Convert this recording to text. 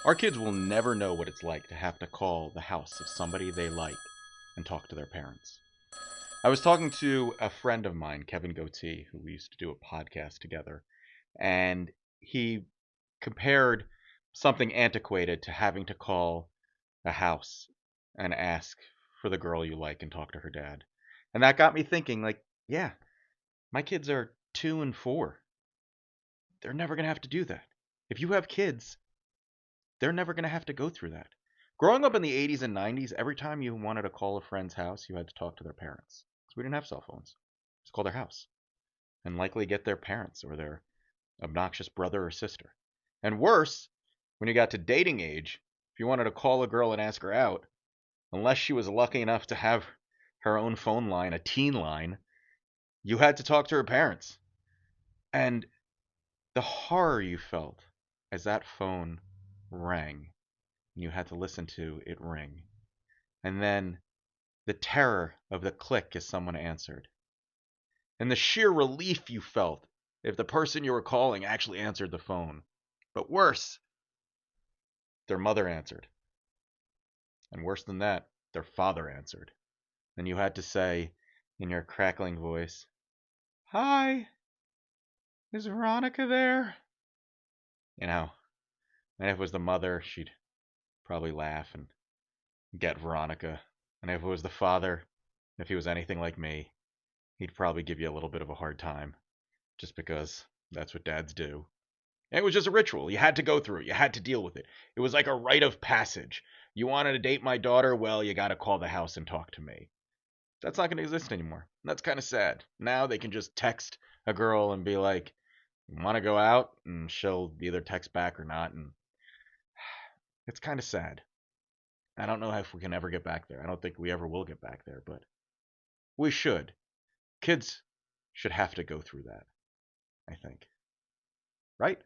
Our kids will never know what it's like to have to call the house of somebody they like and talk to their parents. I was talking to a friend of mine, Kevin Goatee, who we used to do a podcast together, and he compared something antiquated to having to call a house and ask for the girl you like and talk to her dad. And that got me thinking, like, yeah, my kids are 2 and 4. They're never going to have to do that. If you have kids, they're never going to have to go through that. Growing up in the 80s and 90s, every time you wanted to call a friend's house, you had to talk to their parents. Because we didn't have cell phones. Just call their house. And likely get their parents or their obnoxious brother or sister. And worse, when you got to dating age, if you wanted to call a girl and ask her out, unless she was lucky enough to have her own phone line, a teen line, you had to talk to her parents. And the horror you felt as that phone rang and you had to listen to it ring. And then the terror of the click as someone answered. And the sheer relief you felt if the person you were calling actually answered the phone. But worse, their mother answered. And worse than that, their father answered. And you had to say in your crackling voice, "Hi, is Veronica there?" You know, and if it was the mother, she'd probably laugh and get Veronica. And if it was the father, if he was anything like me, he'd probably give you a little bit of a hard time just because that's what dads do. And it was just a ritual. You had to go through it. You had to deal with it. It was like a rite of passage. You wanted to date my daughter? Well, you got to call the house and talk to me. That's not going to exist anymore. That's kind of sad. Now they can just text a girl and be like, "Want to go out?" And she'll either text back or not. And it's kind of sad. I don't know if we can ever get back there. I don't think we ever will get back there, but we should. Kids should have to go through that, I think. Right?